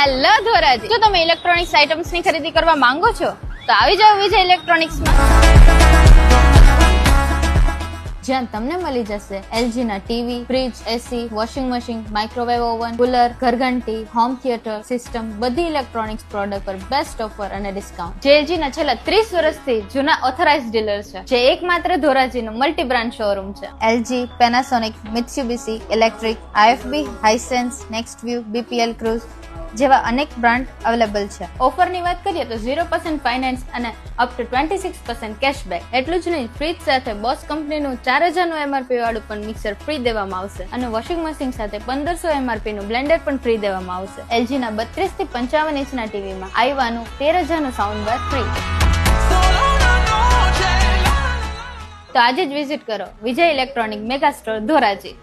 Hello Dhoraji, જો તમે electronics items ની ખરીદી કરવા માંગો છો તો આવી જાઓ વિજય ઇલેક્ટ્રોનિક્સમાં, જ્યાં તમને મળી જશે LG ના TV, fridge, AC, washing machine, microwave oven, cooler, ઘરઘંટી, હોમ થિયેટર સિસ્ટમ, બધી ઇલેક્ટ્રોનિક્સ પ્રોડક્ટ પર બેસ્ટ ઓફર અને ડિસ્કાઉન્ટ. જે LG ના છેલ્લા 30 વર્ષથી જૂના ઓથોરાઇઝડ ડીલર છે, જે એકમાત્ર ધોરાજીનું મલ્ટી બ્રાન્ડ શોરૂમ છે. LG, Panasonic, Mitsubishi electric, IFB, હાઇસેન્સ, નેક્સ્ટવ્યુ, BPL cruise જેવા અનેક બ્રાન્ડ અવેલેબલ છે. ઓફરની વાત કરીએ તો 0% ફાઇનાન્સ અને અપ ટુ 26% કેશબેક. એટલું જ નહીં, ફ્રીજ સાથે બોસ કંપનીનું 4000 નું MRP વાળું પણ મિક્સર ફ્રી દેવામાં આવશે અને વોશિંગ મશીન સાથે 1500 MRP નું બ્લેન્ડર પણ ફ્રી દેવામાં આવશે. LG ના 32 થી 55 ઇંચના ટીવીમાં આઈવાનું 13000 નું સાઉન્ડ બાર ફ્રી. તો આજે જ વિઝિટ કરો વિજય ઇલેક્ટ્રોનિક મેગા સ્ટોર ધોરાજી.